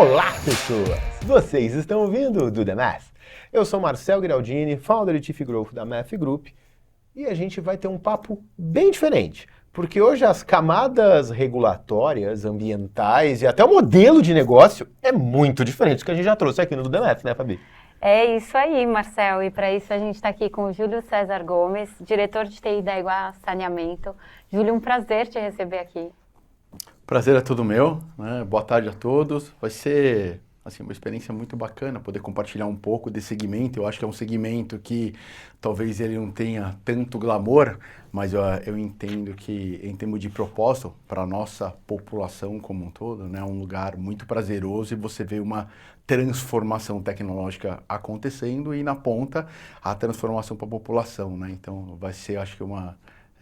Olá, pessoas! Vocês estão ouvindo do The Math? Eu sou Marcel Giraldini, founder e Chief Growth da Math Group, e a gente vai ter um papo bem diferente, porque hoje as camadas regulatórias, ambientais e até o modelo de negócio é muito diferente do que a gente já trouxe aqui no The Math, né, Fabi? É isso aí, Marcel, e para isso a gente está aqui com o Júlio César Gomes, diretor de TI da Iguá Saneamento. Júlio, um prazer te receber aqui. Prazer é todo meu, né? Boa tarde a todos. Vai ser assim, uma experiência muito bacana poder compartilhar um pouco desse segmento. Eu acho que é um segmento que talvez ele não tenha tanto glamour, mas eu entendo que em termos de propósito para a nossa população como um todo, né, é um lugar muito prazeroso e você vê uma transformação tecnológica acontecendo e na ponta a transformação para a população, né? Então vai ser, acho que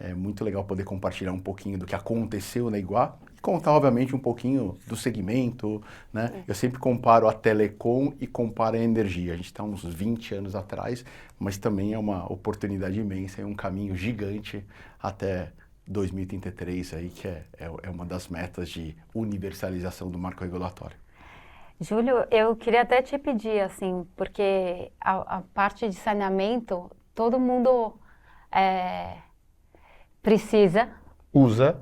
é muito legal poder compartilhar um pouquinho do que aconteceu na Iguá e contar, obviamente, um pouquinho do segmento, né? Eu sempre comparo a telecom e comparo a energia. A gente está uns 20 anos atrás, mas também é uma oportunidade imensa e um caminho gigante até 2033, aí, que é uma das metas de universalização do marco regulatório. Júlio, eu queria até te pedir, assim, porque a parte de saneamento, todo mundo precisa, usa.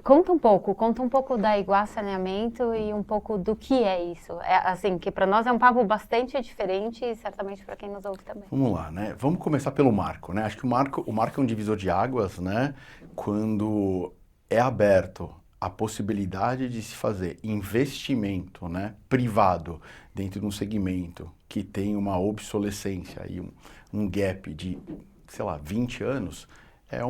Conta um pouco da Iguá Saneamento e um pouco do que é isso. Assim, que para nós é um papo bastante diferente e certamente para quem nos ouve também. Vamos lá, né? Vamos começar pelo marco, né? Acho que o marco é um divisor de águas, né? Quando é aberto a possibilidade de se fazer investimento, né, privado dentro de um segmento que tem uma obsolescência e um gap de, sei lá, 20 anos, é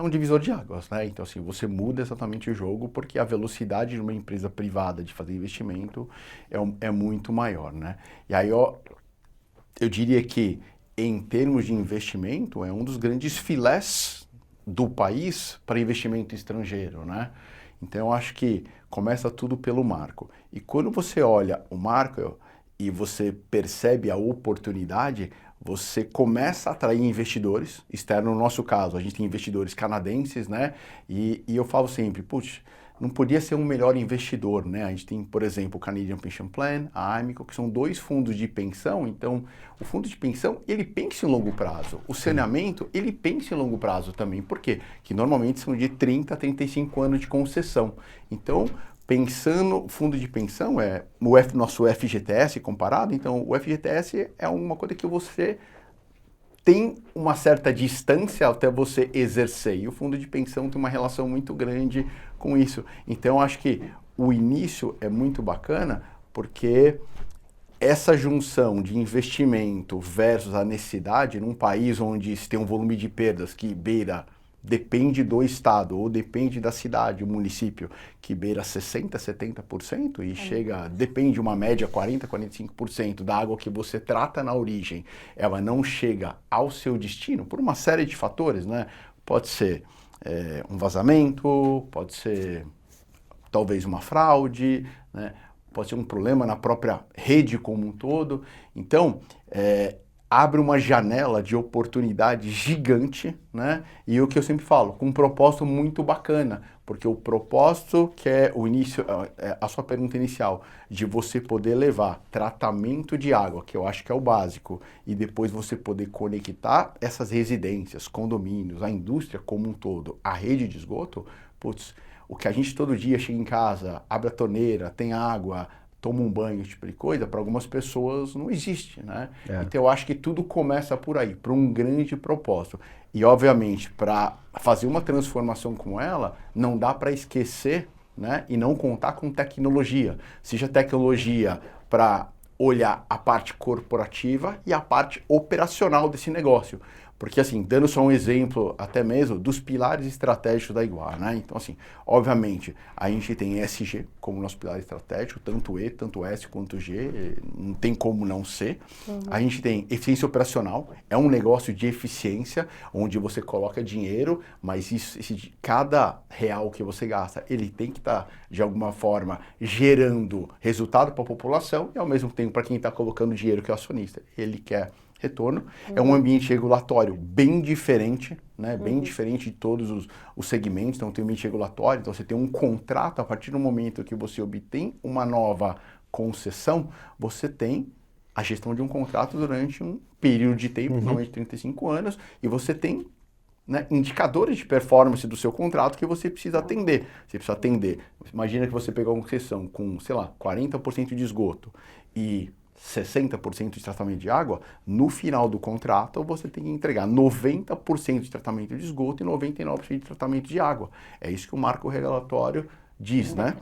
um divisor de águas, né? Então, assim, você muda exatamente o jogo porque a velocidade de uma empresa privada de fazer investimento é muito maior, né? E aí, eu diria que, em termos de investimento, é um dos grandes filés do país para investimento estrangeiro, né? Então, eu acho que começa tudo pelo marco. E quando você olha o marco e você percebe a oportunidade, você começa a atrair investidores externos. No nosso caso, a gente tem investidores canadenses, né? E eu falo sempre, putz, não podia ser um melhor investidor, né? A gente tem, por exemplo, o Canadian Pension Plan, a Amico, que são dois fundos de pensão. Então, o fundo de pensão, ele pensa em longo prazo. O saneamento, ele pensa em longo prazo também. Por quê? Que normalmente são de 30 a 35 anos de concessão. Então, pensando, fundo de pensão é nosso FGTS comparado. Então, o FGTS é uma coisa que você tem uma certa distância até você exercer, e o fundo de pensão tem uma relação muito grande com isso. Então, acho que o início é muito bacana, porque essa junção de investimento versus a necessidade, num país onde se tem um volume de perdas que depende do estado ou depende da cidade, o município, que beira 60%, 70% e depende uma média 40%, 45% da água que você trata na origem, ela não chega ao seu destino por uma série de fatores, né? Pode ser um vazamento, pode ser talvez uma fraude, né? Pode ser um problema na própria rede como um todo. Então, abre uma janela de oportunidade gigante, né? E o que eu sempre falo, com um propósito muito bacana, porque o propósito que é o início, a sua pergunta inicial, de você poder levar tratamento de água, que eu acho que é o básico, e depois você poder conectar essas residências, condomínios, a indústria como um todo, a rede de esgoto, putz, o que a gente todo dia chega em casa, abre a torneira, tem água, toma um banho, esse tipo de coisa, para algumas pessoas não existe, né? Então eu acho que tudo começa por aí, por um grande propósito. E obviamente, para fazer uma transformação como ela, não dá para esquecer, né, e não contar com tecnologia. Seja tecnologia para olhar a parte corporativa e a parte operacional desse negócio. Porque, assim, dando só um exemplo, até mesmo, dos pilares estratégicos da Iguá, né? Então, assim, obviamente, a gente tem ESG como nosso pilar estratégico, tanto E, tanto S quanto G, não tem como não ser. A gente tem eficiência operacional, é um negócio de eficiência, onde você coloca dinheiro, mas cada real que você gasta, ele tem que estar, de alguma forma, gerando resultado para a população e, ao mesmo tempo, para quem está colocando dinheiro, que é o acionista, ele quer retorno. É um ambiente regulatório bem diferente, né? Bem diferente de todos os segmentos. Então tem um ambiente regulatório, então você tem um contrato, a partir do momento que você obtém uma nova concessão, você tem a gestão de um contrato durante um período de tempo, normalmente 35 anos, e você tem, né, indicadores de performance do seu contrato que você precisa atender. Você precisa atender. Imagina que você pegou uma concessão com, sei lá, 40% de esgoto e 60% de tratamento de água, no final do contrato você tem que entregar 90% de tratamento de esgoto e 99% de tratamento de água. É isso que o marco regulatório diz, né?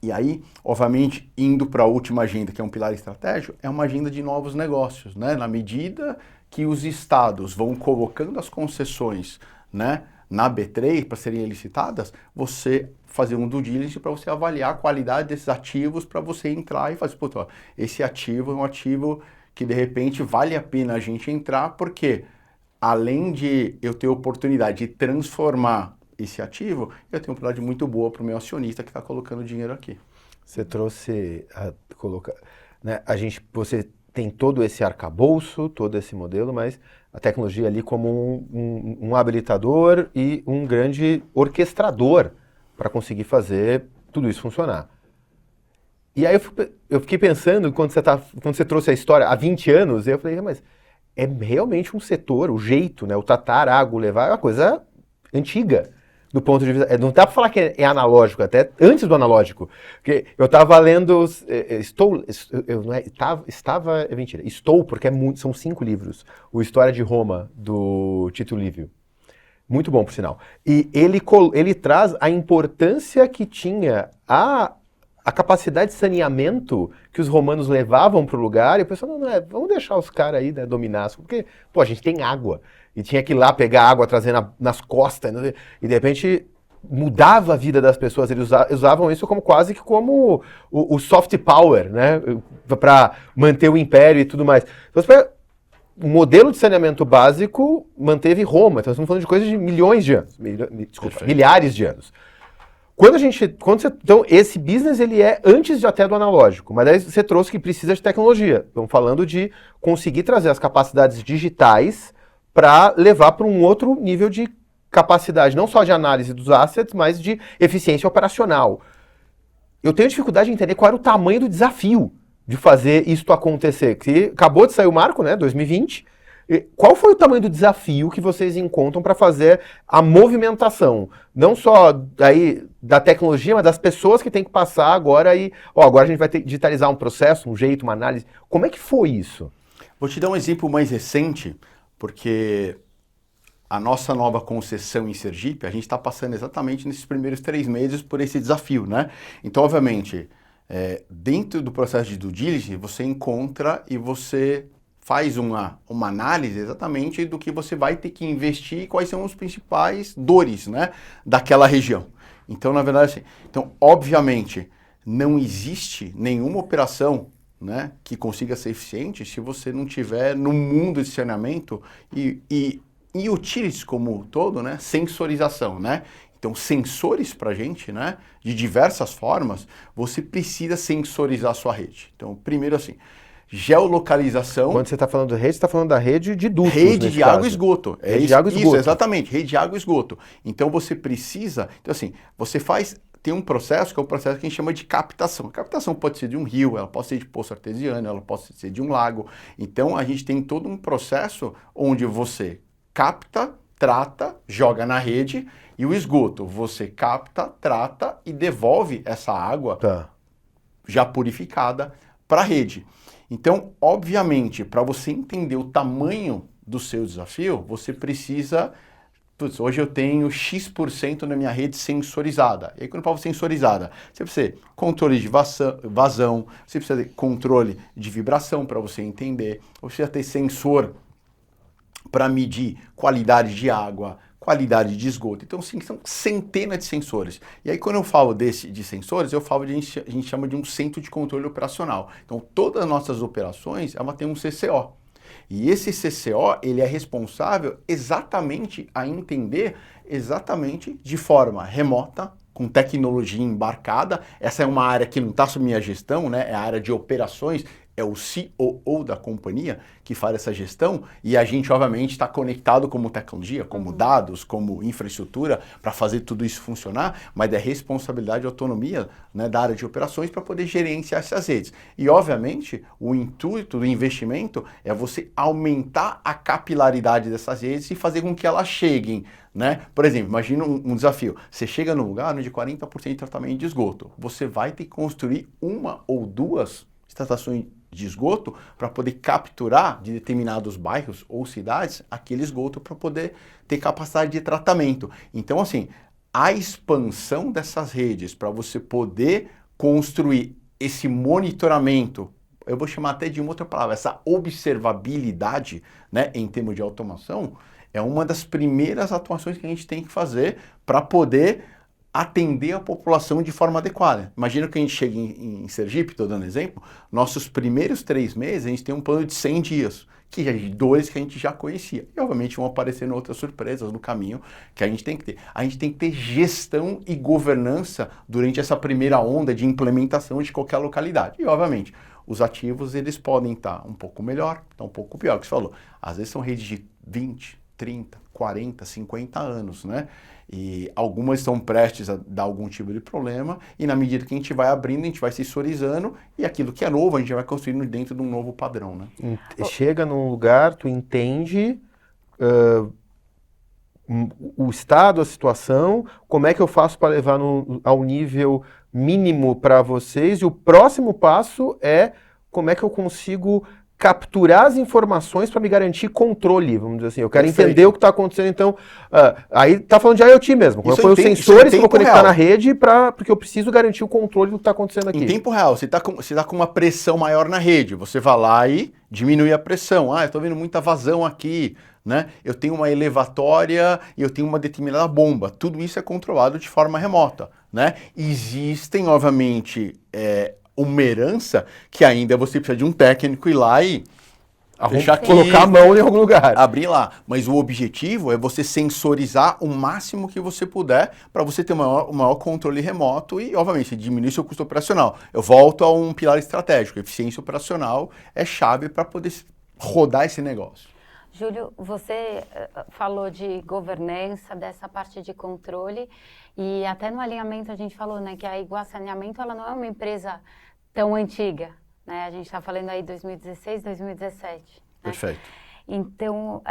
E aí, obviamente, indo para a última agenda, que é um pilar estratégico, é uma agenda de novos negócios, né? Na medida que os estados vão colocando as concessões, né, na B3 para serem licitadas, você fazer um due diligence para você avaliar a qualidade desses ativos para você entrar e fazer, puta, ó, esse ativo é um ativo que de repente vale a pena a gente entrar, porque além de eu ter oportunidade de transformar esse ativo, eu tenho uma oportunidade muito boa para o meu acionista que está colocando dinheiro aqui. Você trouxe, né, você tem todo esse arcabouço, todo esse modelo, mas a tecnologia ali como um habilitador e um grande orquestrador para conseguir fazer tudo isso funcionar. E aí eu fiquei pensando, quando você trouxe a história há 20 anos, eu falei, mas é realmente um setor, o jeito, né, o tratar água, levar, é uma coisa antiga. Do ponto de vista, não dá para falar que é analógico, até antes do analógico. Porque eu estava lendo, estou, porque são 5 livros, o História de Roma, do Tito Livio. Muito bom, por sinal. E ele traz a importância que tinha a capacidade de saneamento que os romanos levavam para o lugar, e o pessoal, vamos deixar os caras aí, né, dominar, porque, pô, a gente tem água. E tinha que ir lá pegar água, trazer nas costas, né? E de repente mudava a vida das pessoas. Eles usavam isso quase que como o soft power, né? Para manter o império e tudo mais. Então, o modelo de saneamento básico manteve Roma. Então, estamos falando de coisas de milhões de anos. Milhares de anos. Então, esse business ele é antes até do analógico, mas aí você trouxe que precisa de tecnologia. Estamos falando de conseguir trazer as capacidades digitais para levar para um outro nível de capacidade, não só de análise dos assets, mas de eficiência operacional. Eu tenho dificuldade de entender qual era o tamanho do desafio de fazer isso acontecer. Que acabou de sair o marco, né, 2020. Qual foi o tamanho do desafio que vocês encontram para fazer a movimentação? Não só da tecnologia, mas das pessoas que têm que passar agora agora a gente vai digitalizar um processo, um jeito, uma análise. Como é que foi isso? Vou te dar um exemplo mais recente, porque a nossa nova concessão em Sergipe, a gente está passando exatamente nesses primeiros 3 meses por esse desafio, né? Então, obviamente, dentro do processo de due diligence, você encontra e você faz uma análise exatamente do que você vai ter que investir e quais são os principais dores, né, daquela região. Então, na verdade, assim, obviamente, não existe nenhuma operação, né, que consiga ser eficiente se você não tiver no mundo de saneamento e utilities como um todo, né, sensorização, né? Então, sensores para a gente, né, de diversas formas, você precisa sensorizar a sua rede. Então, primeiro assim, geolocalização. Quando você está falando de rede, você está falando da rede de dutos. Rede de água e esgoto. Rede de água e esgoto. Isso, exatamente, rede de água e esgoto. Então, você precisa... Então, assim, você tem um processo que é um processo que a gente chama de captação. A captação pode ser de um rio, ela pode ser de poço artesiano, ela pode ser de um lago. Então, a gente tem todo um processo onde você capta, trata, joga na rede, e o esgoto, você capta, trata e devolve essa água já purificada para a rede. Então, obviamente, para você entender o tamanho do seu desafio, você precisa... hoje eu tenho X% na minha rede sensorizada. E aí, quando eu falo sensorizada, você precisa ter controle de vazão, você precisa ter controle de vibração para você entender, você precisa ter sensor para medir qualidade de água, qualidade de esgoto. Então, sim, são centenas de sensores. E aí, quando eu falo de sensores, eu falo a gente chama de um centro de controle operacional. Então, todas as nossas operações, ela tem um CCO. E esse CCO, ele é responsável exatamente a entender exatamente de forma remota, com tecnologia embarcada. Essa é uma área que não está sob minha gestão, né? É a área de operações. é o COO da companhia que faz essa gestão e a gente, obviamente, está conectado como tecnologia, como dados, como infraestrutura para fazer tudo isso funcionar, mas é responsabilidade e autonomia, né, da área de operações para poder gerenciar essas redes. E, obviamente, o intuito do investimento é você aumentar a capilaridade dessas redes e fazer com que elas cheguem, né? Por exemplo, imagina um desafio. Você chega num lugar onde 40% de tratamento de esgoto. Você vai ter que construir uma ou duas estações de esgoto para poder capturar de determinados bairros ou cidades aquele esgoto para poder ter capacidade de tratamento. Então, assim, a expansão dessas redes para você poder construir esse monitoramento, eu vou chamar até de uma outra palavra, essa observabilidade, né, em termos de automação, é uma das primeiras atuações que a gente tem que fazer para poder atender a população de forma adequada. Imagina que a gente chega em Sergipe, estou dando exemplo, nossos primeiros 3 meses a gente tem um plano de 100 dias, que é de 2 que a gente já conhecia. E obviamente vão aparecendo outras surpresas no caminho que a gente tem que ter. A gente tem que ter gestão e governança durante essa primeira onda de implementação de qualquer localidade. E obviamente os ativos eles podem estar um pouco melhor, um pouco pior, que você falou. Às vezes são redes de 20, 30, 40, 50 anos, né? E algumas estão prestes a dar algum tipo de problema, e na medida que a gente vai abrindo, a gente vai sensorizando, e aquilo que é novo, a gente vai construindo dentro de um novo padrão, né? Chega num lugar, tu entende o estado, a situação, como é que eu faço para levar ao nível mínimo para vocês, e o próximo passo é como é que eu consigo capturar as informações para me garantir controle, vamos dizer assim. Eu quero entender o que está acontecendo, então... aí tá falando de IoT mesmo. Como eu ponho os sensores que eu vou conectar na rede porque eu preciso garantir o controle do que está acontecendo aqui. Em tempo real, você tá com uma pressão maior na rede, você vai lá e diminui a pressão. Eu estou vendo muita vazão aqui, né? Eu tenho uma elevatória e eu tenho uma determinada bomba. Tudo isso é controlado de forma remota, né? Existem, obviamente... uma herança que ainda você precisa de um técnico ir lá e colocar a mão em algum lugar. Abrir lá. Mas o objetivo é você sensorizar o máximo que você puder para você ter o maior controle remoto e, obviamente, diminuir seu custo operacional. Eu volto a um pilar estratégico. Eficiência operacional é chave para poder rodar esse negócio. Júlio, você falou de governança, dessa parte de controle, e até no alinhamento a gente falou, né, que a Iguá Saneamento ela não é uma empresa tão antiga, né? A gente está falando aí 2016, 2017. Né? Perfeito. Então,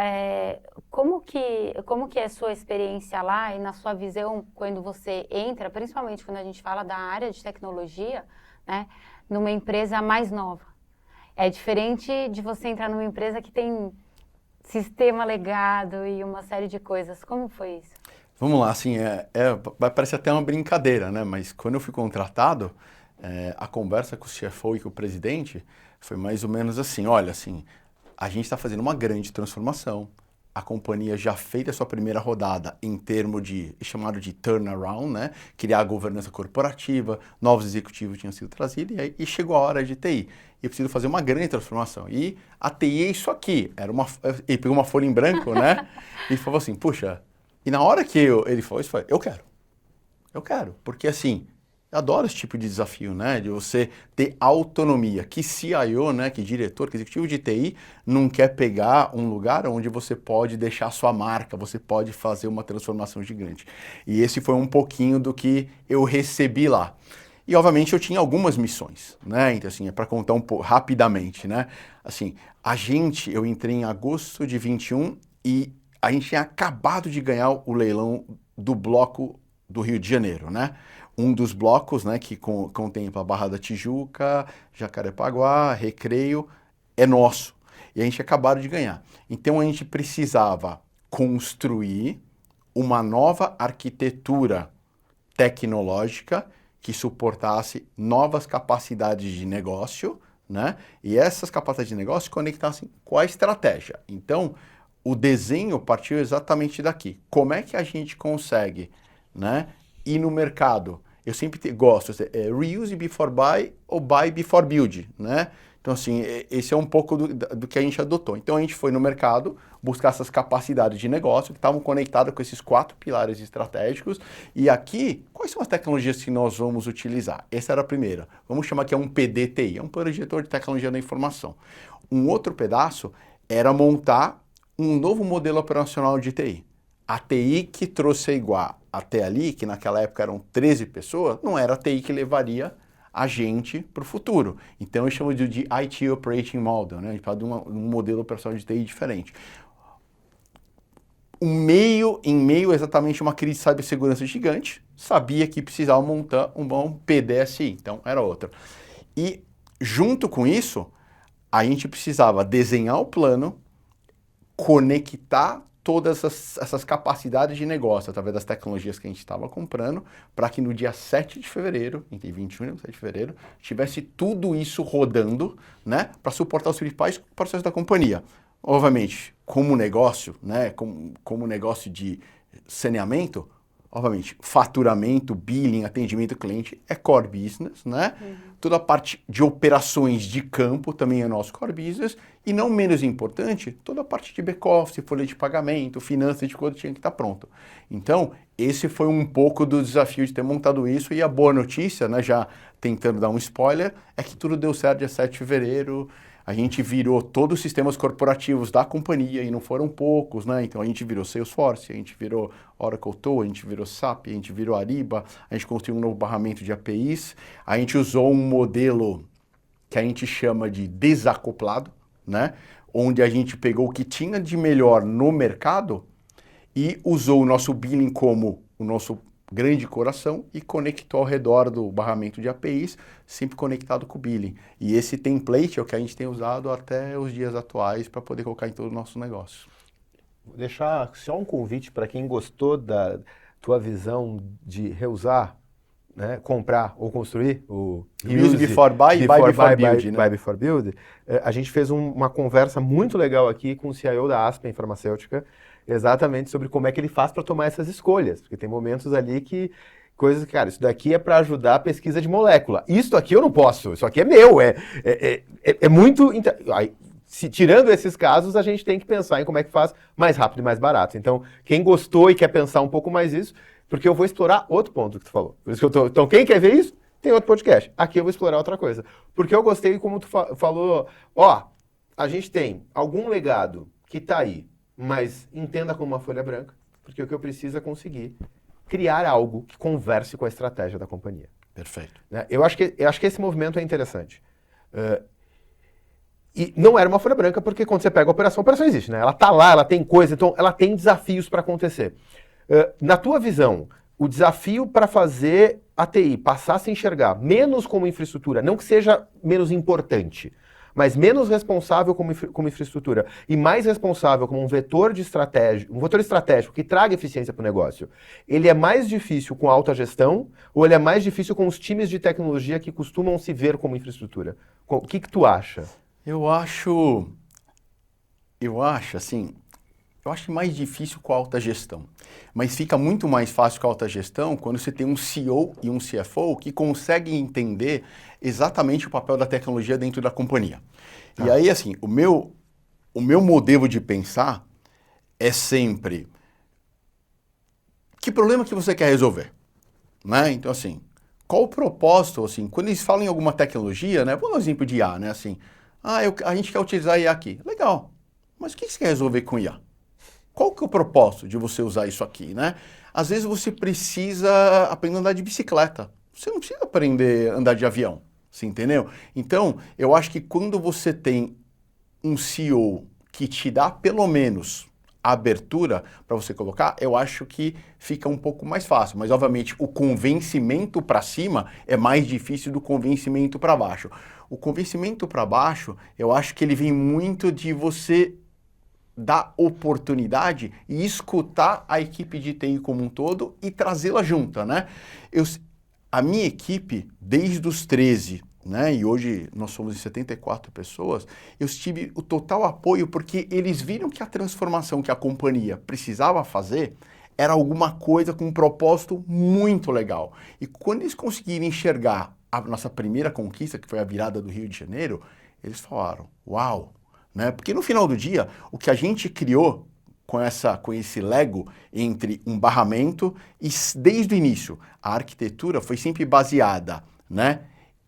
como que é a sua experiência lá e na sua visão quando você entra, principalmente quando a gente fala da área de tecnologia, né, numa empresa mais nova? É diferente de você entrar numa empresa que tem sistema legado e uma série de coisas. Como foi isso? Vamos lá, assim, vai parecer até uma brincadeira, né? Mas quando eu fui contratado, a conversa com o CFO e com o presidente foi mais ou menos assim, olha, assim, a gente está fazendo uma grande transformação, a companhia já fez a sua primeira rodada em termos de, chamado de turnaround, né? Criar a governança corporativa, novos executivos tinham sido trazidos, e chegou a hora de TI. Eu preciso fazer uma grande transformação. E a TI é isso aqui. Ele pegou uma folha em branco, né? E falou assim, puxa, e na hora que ele falou isso, eu quero. Porque assim, eu adoro esse tipo de desafio, né? De você ter autonomia. Que CIO, né? Que diretor, que executivo de TI não quer pegar um lugar onde você pode deixar sua marca, você pode fazer uma transformação gigante. E esse foi um pouquinho do que eu recebi lá. E, obviamente, eu tinha algumas missões, né? Então, assim, para contar um pouco rapidamente, né? Assim, eu entrei em agosto de 21 e a gente tinha acabado de ganhar o leilão do bloco do Rio de Janeiro, né? Um dos blocos, né, que contempla a Barra da Tijuca, Jacarepaguá, Recreio, é nosso. E a gente acabou de ganhar. Então, a gente precisava construir uma nova arquitetura tecnológica que suportasse novas capacidades de negócio, né? E essas capacidades de negócio conectassem com a estratégia. Então, o desenho partiu exatamente daqui. Como é que a gente consegue, né, ir no mercado? Eu sempre gosto, reuse before buy ou buy before build, né? Então, assim, esse é um pouco do que a gente adotou. Então, a gente foi no mercado buscar essas capacidades de negócio que estavam conectadas com esses 4 pilares estratégicos. E aqui, quais são as tecnologias que nós vamos utilizar? Essa era a primeira. Vamos chamar que é um PDTI, é um projetor de tecnologia da informação. Um outro pedaço era montar um novo modelo operacional de TI. A TI que trouxe a Iguá até ali, que naquela época eram 13 pessoas, não era a TI que levaria a gente para o futuro. Então eu chamo de IT Operating Model, né? A gente fala de um modelo operacional de TI diferente. Em meio exatamente uma crise de cibersegurança gigante, sabia que precisava montar um bom PDSI, então era outra. E junto com isso, a gente precisava desenhar o plano, conectar todas essas capacidades de negócio através das tecnologias que a gente estava comprando, para que no dia 7 de fevereiro, entre 21 e 7 de fevereiro, tivesse tudo isso rodando, né, para suportar os principais processos da companhia. Obviamente, como negócio, né, como negócio de saneamento, obviamente, faturamento, billing, atendimento ao cliente é core business, né? Toda a parte de operações de campo também é nosso core business. E não menos importante, toda a parte de back-office, folha de pagamento, finanças de quando tinha que estar pronto. Então, esse foi um pouco do desafio de ter montado isso. E a boa notícia, né, já tentando dar um spoiler, é que tudo deu certo dia 7 de fevereiro. A gente virou todos os sistemas corporativos da companhia, e não foram poucos, né? Então a gente virou Salesforce, a gente virou Oracle TOA, a gente virou SAP, a gente virou Ariba, a gente construiu um novo barramento de APIs, a gente usou um modelo que a gente chama de desacoplado, né? Onde a gente pegou o que tinha de melhor no mercado e usou o nosso billing como o nosso grande coração e conectou ao redor do barramento de APIs, sempre conectado com o billing. E esse template é o que a gente tem usado até os dias atuais para poder colocar em todo o nosso negócio. Vou deixar só um convite para quem gostou da tua visão de reusar, né, comprar ou construir o Use before buy, buy before build, né? Buy before build. A gente fez uma conversa muito legal aqui com o CIO da Aspen Farmacêutica, exatamente sobre como é que ele faz para tomar essas escolhas, porque tem momentos ali que coisas que, cara, isso daqui é para ajudar a pesquisa de molécula. Isso aqui eu não posso, isso aqui é meu, é muito... Tirando esses casos, a gente tem que pensar em como é que faz mais rápido e mais barato. Então, quem gostou e quer pensar um pouco mais isso, porque eu vou explorar outro ponto que tu falou. Por isso que eu tô... Então, quem quer ver isso, tem outro podcast. Aqui eu vou explorar outra coisa. Porque eu gostei como tu falou, a gente tem algum legado que tá aí, mas entenda como uma folha branca, porque o que eu preciso é conseguir criar algo que converse com a estratégia da companhia. Perfeito. Né? Eu acho que esse movimento é interessante. E não era uma folha branca, porque quando você pega a operação existe, né? Ela tá lá, ela tem coisa, então ela tem desafios para acontecer. Na tua visão, o desafio para fazer a TI passar a se enxergar menos como infraestrutura, não que seja menos importante, mas menos responsável como infraestrutura e mais responsável como um vetor estratégico que traga eficiência para o negócio, ele é mais difícil com a alta gestão ou ele é mais difícil com os times de tecnologia que costumam se ver como infraestrutura? O que tu acha? Eu acho mais difícil com a alta gestão, mas fica muito mais fácil com a alta gestão quando você tem um CEO e um CFO que conseguem entender exatamente o papel da tecnologia dentro da companhia. E aí, assim, o meu modelo de pensar é sempre que problema que você quer resolver, né? Então, assim, qual o propósito, assim, quando eles falam em alguma tecnologia, né? Vou dar um exemplo de IA, né? Assim, a gente quer utilizar IA aqui. Legal, mas o que você quer resolver com IA? Qual que é o propósito de você usar isso aqui, né? Às vezes você precisa aprender a andar de bicicleta. Você não precisa aprender a andar de avião, você entendeu? Então, eu acho que quando você tem um CEO que te dá pelo menos a abertura para você colocar, eu acho que fica um pouco mais fácil. Mas, obviamente, o convencimento para cima é mais difícil do convencimento para baixo. O convencimento para baixo, eu acho que ele vem muito de você dar oportunidade e escutar a equipe de TI como um todo e trazê-la junta, né? A minha equipe, desde os 13, né, e hoje nós somos 74 pessoas, eu tive o total apoio porque eles viram que a transformação que a companhia precisava fazer era alguma coisa com um propósito muito legal. E quando eles conseguiram enxergar a nossa primeira conquista, que foi a virada do Rio de Janeiro, Eles falaram, uau, né? Porque no final do dia, o que a gente criou com esse Lego entre um barramento e desde o início, a arquitetura foi sempre baseada, né,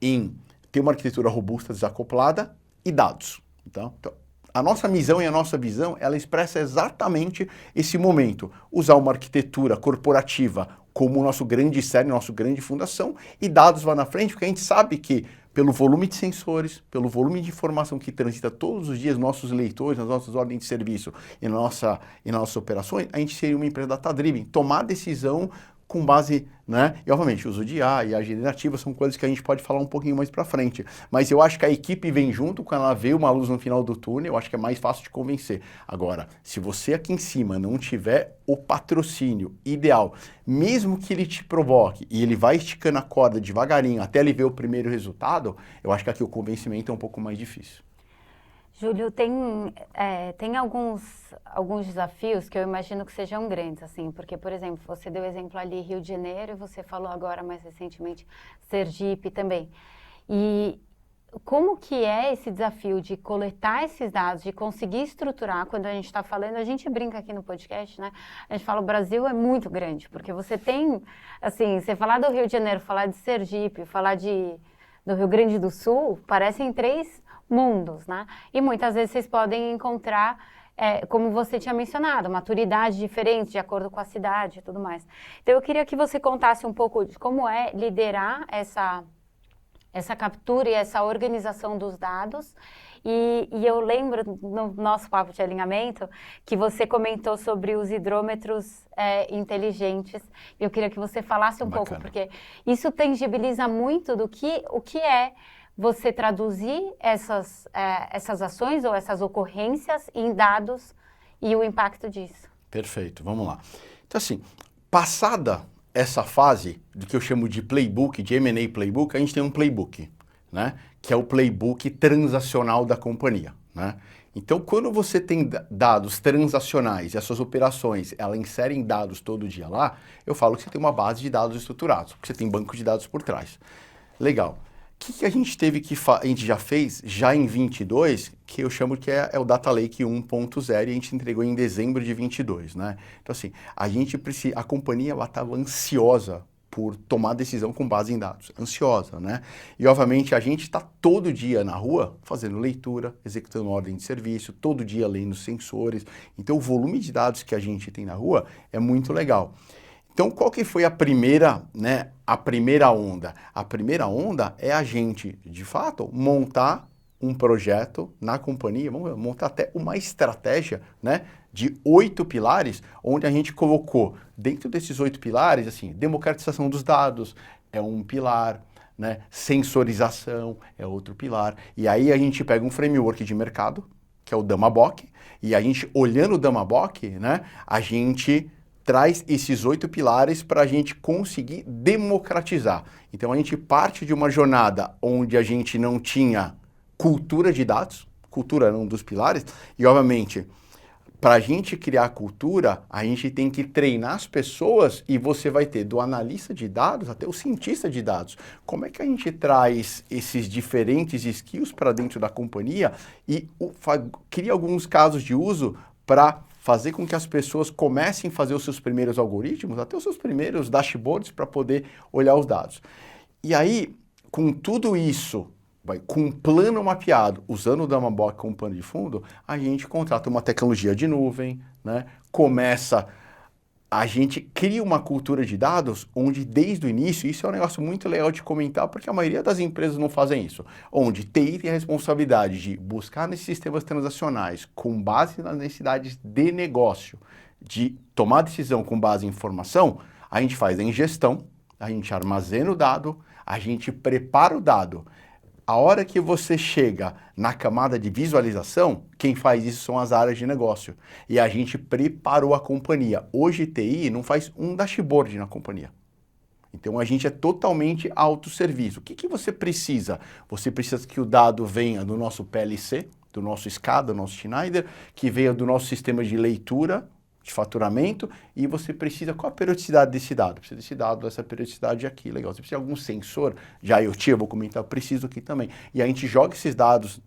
em ter uma arquitetura robusta, desacoplada e dados. Então, a nossa missão e a nossa visão, ela expressa exatamente esse momento. Usar uma arquitetura corporativa como o nosso grande cerne, nosso grande fundação, e dados lá na frente, porque a gente sabe que pelo volume de sensores, pelo volume de informação que transita todos os dias nossos leitores, nas nossas ordens de serviço e nas nossas operações, a gente seria uma empresa data-driven, tomar decisão com base, né? E, obviamente, o uso de IA e a generativa são coisas que a gente pode falar um pouquinho mais para frente. Mas eu acho que a equipe vem junto, quando ela vê uma luz no final do túnel, eu acho que é mais fácil de convencer. Agora, se você aqui em cima não tiver o patrocínio ideal, mesmo que ele te provoque e ele vai esticando a corda devagarinho até ele ver o primeiro resultado, eu acho que aqui o convencimento é um pouco mais difícil. Júlio, tem alguns desafios que eu imagino que sejam grandes, assim, porque, por exemplo, você deu exemplo ali Rio de Janeiro e você falou agora, mais recentemente, Sergipe também. E como que é esse desafio de coletar esses dados, de conseguir estruturar, quando a gente está falando, a gente brinca aqui no podcast, né? A gente fala, o Brasil é muito grande, porque você tem, assim, você falar do Rio de Janeiro, falar de Sergipe, falar do Rio Grande do Sul, parecem três mundos, né? E muitas vezes vocês podem encontrar, como você tinha mencionado, maturidade diferente de acordo com a cidade e tudo mais. Então eu queria que você contasse um pouco de como é liderar essa captura e essa organização dos dados. E eu lembro no nosso papo de alinhamento que você comentou sobre os hidrômetros inteligentes. Eu queria que você falasse um pouco, porque isso tangibiliza muito o que é você traduzir essas ações ou essas ocorrências em dados e o impacto disso. Perfeito, vamos lá. Então, assim, passada essa fase do que eu chamo de playbook, de M&A playbook, a gente tem um playbook, né? Que é o playbook transacional da companhia, né? Então, quando você tem dados transacionais e as suas operações, ela inserem dados todo dia lá, eu falo que você tem uma base de dados estruturados, porque você tem banco de dados por trás. Legal. O que a gente teve a gente já fez, já em 22, que eu chamo que é o Data Lake 1.0 e a gente entregou em dezembro de 22, né? Então, assim, a companhia estava ansiosa por tomar decisão com base em dados, ansiosa, né? E, obviamente, a gente está todo dia na rua fazendo leitura, executando ordem de serviço, todo dia lendo sensores. Então, o volume de dados que a gente tem na rua é muito legal. Então, qual que foi a primeira, né, a primeira onda? A primeira onda é a gente, de fato, montar um projeto na companhia, vamos montar até uma estratégia, né, de 8 pilares, onde a gente colocou dentro desses 8 pilares, assim, democratização dos dados é um pilar, né, sensorização é outro pilar, e aí a gente pega um framework de mercado, que é o Damaboc, e a gente, olhando o Damaboc, né, a gente traz esses 8 pilares para a gente conseguir democratizar. Então, a gente parte de uma jornada onde a gente não tinha cultura de dados, cultura era um dos pilares, e, obviamente, para a gente criar a cultura, a gente tem que treinar as pessoas e você vai ter do analista de dados até o cientista de dados. Como é que a gente traz esses diferentes skills para dentro da companhia e cria alguns casos de uso para fazer com que as pessoas comecem a fazer os seus primeiros algoritmos, até os seus primeiros dashboards para poder olhar os dados. E aí, com tudo isso, com um plano mapeado, usando o Damaboc como pano de fundo, a gente contrata uma tecnologia de nuvem, né? A gente cria uma cultura de dados onde desde o início, isso é um negócio muito legal de comentar, porque a maioria das empresas não fazem isso, onde TI tem a responsabilidade de buscar nesses sistemas transacionais com base nas necessidades de negócio, de tomar decisão com base em informação, a gente faz a ingestão, a gente armazena o dado, a gente prepara o dado. A hora que você chega na camada de visualização, quem faz isso são as áreas de negócio. E a gente preparou a companhia. Hoje, TI não faz um dashboard na companhia. Então, a gente é totalmente autosserviço. O que você precisa? Você precisa que o dado venha do nosso PLC, do nosso SCADA, do nosso Schneider, que venha do nosso sistema de leitura, de faturamento, e você precisa, qual a periodicidade desse dado? Precisa desse dado, dessa periodicidade aqui, legal. Você precisa de algum sensor de IoT, eu vou comentar, eu preciso aqui também. E a gente joga esses dados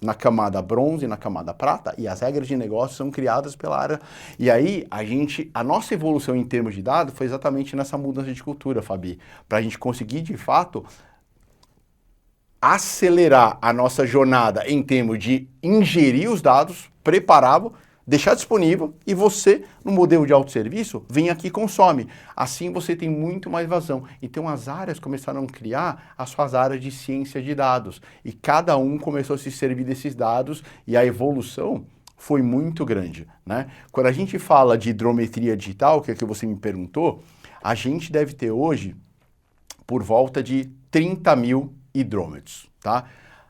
na camada bronze, na camada prata, e as regras de negócio são criadas pela área. E aí, a nossa evolução em termos de dados foi exatamente nessa mudança de cultura, Fabi, para a gente conseguir, de fato, acelerar a nossa jornada em termos de ingerir os dados, prepará-lo, deixar disponível e você, no modelo de autosserviço, vem aqui e consome. Assim você tem muito mais vazão. Então as áreas começaram a criar as suas áreas de ciência de dados e cada um começou a se servir desses dados e a evolução foi muito grande, né? Quando a gente fala de hidrometria digital, que é o que você me perguntou, a gente deve ter hoje por volta de 30 mil hidrômetros, tá?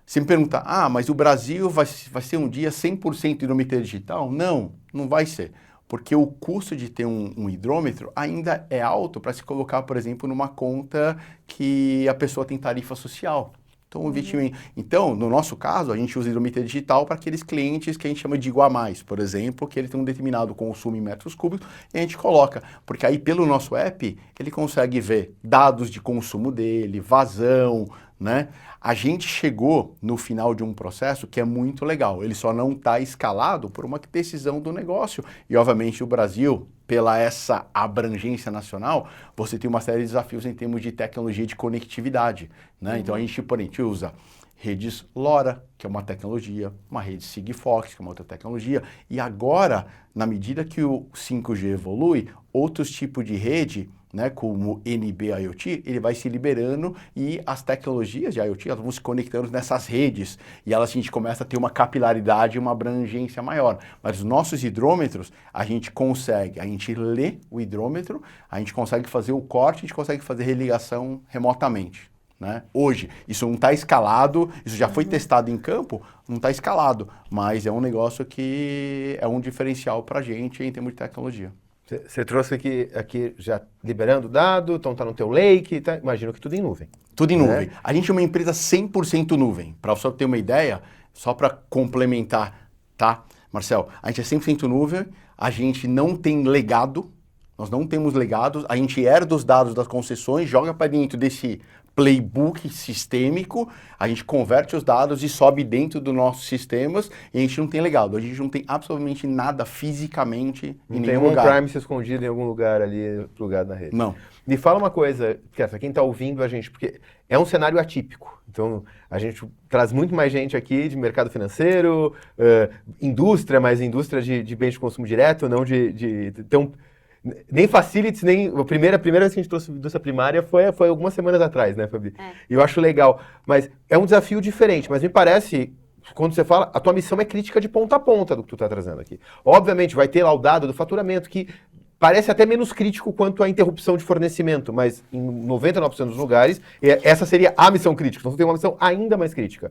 Você me pergunta, mas o Brasil vai ser um dia 100% hidrometria digital? Não, não vai ser. Porque o custo de ter um hidrômetro ainda é alto para se colocar, por exemplo, numa conta que a pessoa tem tarifa social. Então, investimento. Então, no nosso caso, a gente usa hidrometria digital para aqueles clientes que a gente chama de igual a mais, por exemplo, que ele tem um determinado consumo em metros cúbicos e a gente coloca. Porque aí, pelo nosso app, ele consegue ver dados de consumo dele, vazão, né? A gente chegou no final de um processo que é muito legal. Ele só não está escalado por uma decisão do negócio. E, obviamente, o Brasil, pela essa abrangência nacional, você tem uma série de desafios em termos de tecnologia de conectividade, né? Então, a gente usa redes LoRa, que é uma tecnologia, uma rede Sigfox, que é uma outra tecnologia, e agora, na medida que o 5G evolui, outros tipos de rede, né, como NB-IoT, ele vai se liberando e as tecnologias de IoT elas vão se conectando nessas redes e a gente começa a ter uma capilaridade e uma abrangência maior. Mas os nossos hidrômetros, a gente lê o hidrômetro, a gente consegue fazer o corte, a gente consegue fazer religação remotamente. Né? Hoje, isso não está escalado, isso já foi testado em campo, não está escalado, mas é um negócio que é um diferencial para a gente em termos de tecnologia. Você trouxe aqui já liberando dado, então tá no teu lake, tá? Imagino que tudo em nuvem. Tudo em né? nuvem. A gente é uma empresa 100% nuvem. Para você ter uma ideia, só para complementar, tá, Marcel? A gente é 100% nuvem, a gente não tem legado, nós não temos legados, a gente herda os dados das concessões, joga para dentro desse playbook sistêmico, a gente converte os dados e sobe dentro dos nossos sistemas e a gente não tem legado, a gente não tem absolutamente nada fisicamente em nenhum lugar. Tem um Prime escondido em algum lugar ali, plugado na rede. Não. Me fala uma coisa, para quem está ouvindo a gente, porque é um cenário atípico, então a gente traz muito mais gente aqui de mercado financeiro, indústria, mas indústria de bens de consumo direto, não então, nem facilities, nem... A primeira vez que a gente trouxe indústria primária foi algumas semanas atrás, né, Fabi? E eu acho legal. Mas é um desafio diferente. Mas me parece, quando você fala, a tua missão é crítica de ponta a ponta do que tu está trazendo aqui. Obviamente, vai ter lá o dado do faturamento, que parece até menos crítico quanto a interrupção de fornecimento, mas em 99% dos lugares, essa seria a missão crítica. Então, você tem uma missão ainda mais crítica.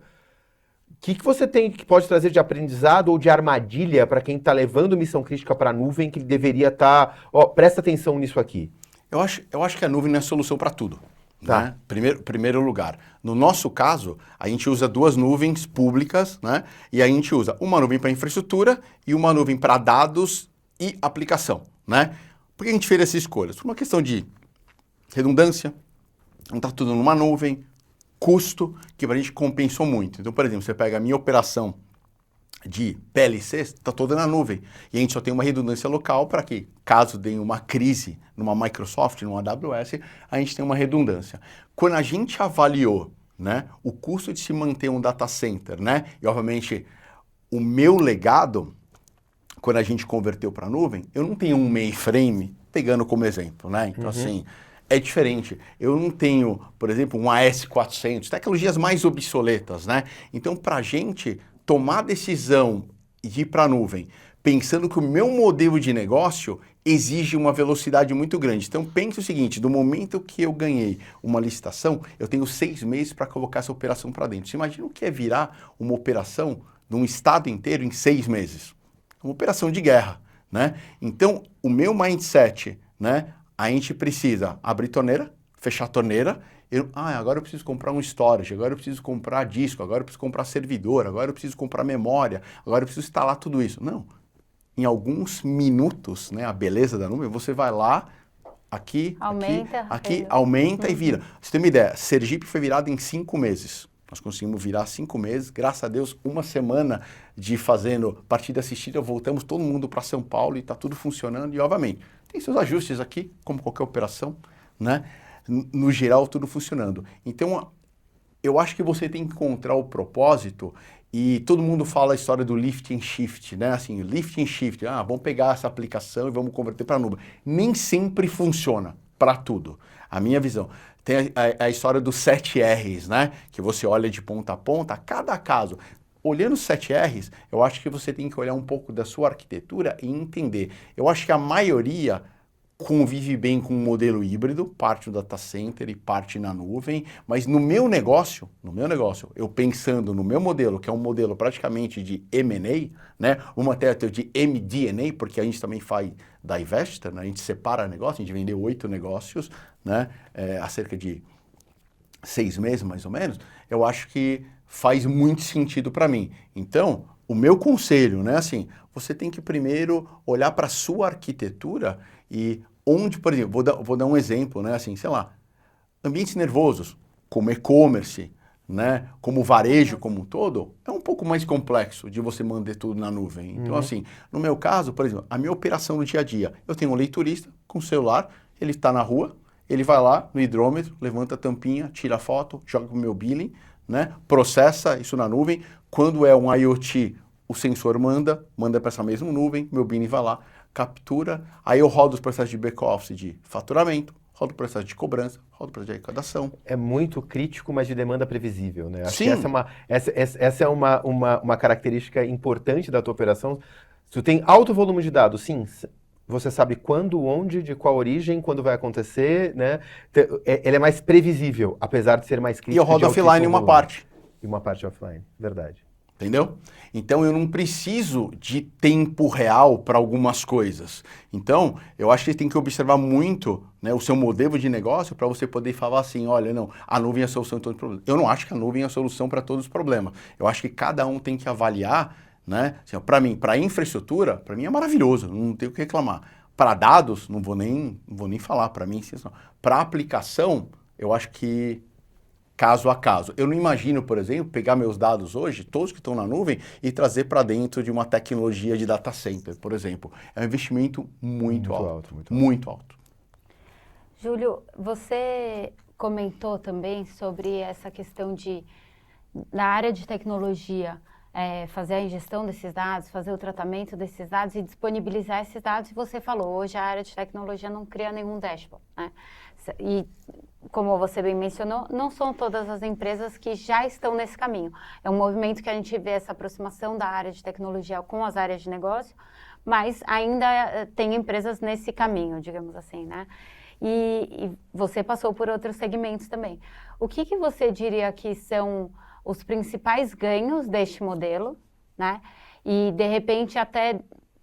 O que você tem que pode trazer de aprendizado ou de armadilha para quem está levando missão crítica para a nuvem, que ele deveria estar... presta atenção nisso aqui. Eu acho que a nuvem não é solução para tudo. Tá. Né? Primeiro lugar. No nosso caso, a gente usa duas nuvens públicas, né? E a gente usa uma nuvem para infraestrutura e uma nuvem para dados e aplicação. Né? Por que a gente fez essas escolhas? Por uma questão de redundância, não está tudo numa nuvem, custo, que para a gente compensou muito. Então, por exemplo, você pega a minha operação de PLC, está toda na nuvem. E a gente só tem uma redundância local para que, caso dê uma crise numa Microsoft, numa AWS, a gente tem uma redundância. Quando a gente avaliou, né, o custo de se manter um data center, né, e obviamente o meu legado, quando a gente converteu para a nuvem, eu não tenho um mainframe, pegando como exemplo, né? Então, assim, é diferente. Eu não tenho, por exemplo, um AS400, tecnologias mais obsoletas, né? Então, para a gente tomar a decisão de ir para a nuvem, pensando que o meu modelo de negócio exige uma velocidade muito grande. Então, pense o seguinte, do momento que eu ganhei uma licitação, eu tenho 6 meses para colocar essa operação para dentro. Você imagina o que é virar uma operação de um estado inteiro em 6 meses? Uma operação de guerra, né? Então, o meu mindset, né? A gente precisa abrir torneira, fechar torneira. Agora eu preciso comprar um storage, agora eu preciso comprar disco, agora eu preciso comprar servidor, agora eu preciso comprar memória, agora eu preciso instalar tudo isso. Não. Em alguns minutos, né? A beleza da nuvem, você vai lá, aqui, aumenta e vira. Você tem uma ideia, Sergipe foi virado em 5 meses. Nós conseguimos virar 5 meses, graças a Deus, uma semana de fazendo partida assistida, voltamos todo mundo para São Paulo e está tudo funcionando. E, obviamente, tem seus ajustes aqui, como qualquer operação, né? No geral, tudo funcionando. Então, eu acho que você tem que encontrar o propósito e todo mundo fala a história do lift and shift, né? Assim, lift and shift, vamos pegar essa aplicação e vamos converter para a nuvem. Nem sempre funciona para tudo, a minha visão. Tem a história dos 7 R's, né? Que você olha de ponta a ponta, cada caso. Olhando os 7 R's, eu acho que você tem que olhar um pouco da sua arquitetura e entender. Eu acho que a maioria convive bem com um modelo híbrido, parte no data center e parte na nuvem, mas no meu negócio, eu pensando no meu modelo, que é um modelo praticamente de M&A, né, uma teta de MD&A, porque a gente também faz divestiture, né, a gente separa negócio, a gente vendeu 8 negócios, né, há cerca de 6 meses mais ou menos, eu acho que faz muito sentido para mim. Então, o meu conselho, né, assim, você tem que primeiro olhar para a sua arquitetura e onde, por exemplo, vou dar um exemplo, né, assim, sei lá, ambientes nervosos, como e-commerce, né, como varejo como um todo, é um pouco mais complexo de você manter tudo na nuvem. Então, assim, no meu caso, por exemplo, a minha operação no dia a dia, eu tenho um leiturista com celular, ele está na rua, ele vai lá no hidrômetro, levanta a tampinha, tira a foto, joga para o meu billing, né, processa isso na nuvem. Quando é um IoT, o sensor manda para essa mesma nuvem, meu billing vai lá, captura, aí eu rodo os processos de back-office de faturamento, rodo o processo de cobrança, rodo o processo de arrecadação. É muito crítico, mas de demanda previsível, né? Acho Sim. que essa é uma característica importante da tua operação. Se tu tem alto volume de dados, sim, você sabe quando, onde, de qual origem, quando vai acontecer, né? Ele é mais previsível, apesar de ser mais crítico. E eu rodo offline uma parte. E uma parte offline, verdade. Entendeu? Então eu não preciso de tempo real para algumas coisas. Então eu acho que tem que observar muito, né, o seu modelo de negócio para você poder falar assim, olha, não, a nuvem é a solução de todos os problemas. Eu não acho que a nuvem é a solução para todos os problemas. Eu acho que cada um tem que avaliar, né? Assim, para mim, para infraestrutura, para mim é maravilhoso, não tenho o que reclamar. Para dados, não vou nem falar, para mim, para aplicação, eu acho que caso a caso. Eu não imagino, por exemplo, pegar meus dados hoje, todos que estão na nuvem, e trazer para dentro de uma tecnologia de data center, por exemplo. É um investimento muito alto. Muito alto. Júlio, você comentou também sobre essa questão de, na área de tecnologia, fazer a ingestão desses dados, fazer o tratamento desses dados e disponibilizar esses dados. E você falou, hoje a área de tecnologia não cria nenhum dashboard, né? E, como você bem mencionou, não são todas as empresas que já estão nesse caminho. É um movimento que a gente vê essa aproximação da área de tecnologia com as áreas de negócio, mas ainda tem empresas nesse caminho, digamos assim, né? E você passou por outros segmentos também. O que você diria que são os principais ganhos deste modelo, né? E, de repente, até,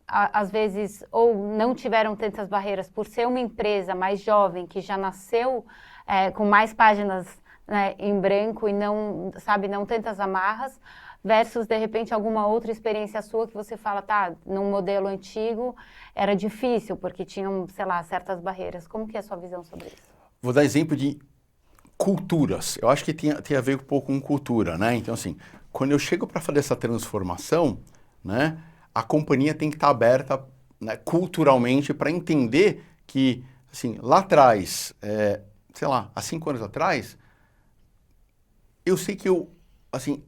às vezes, ou não tiveram tantas barreiras por ser uma empresa mais jovem, que já nasceu com mais páginas, né, em branco e não tantas amarras, versus, de repente, alguma outra experiência sua que você fala, tá, num modelo antigo era difícil, porque tinham, sei lá, certas barreiras. Como que é a sua visão sobre isso? Vou dar exemplo de culturas. Eu acho que tem a ver um pouco com cultura, né? Então, assim, quando eu chego para fazer essa transformação, né, a companhia tem que estar aberta, né, culturalmente para entender que, assim, lá atrás, sei lá, há 5 anos atrás, eu sei que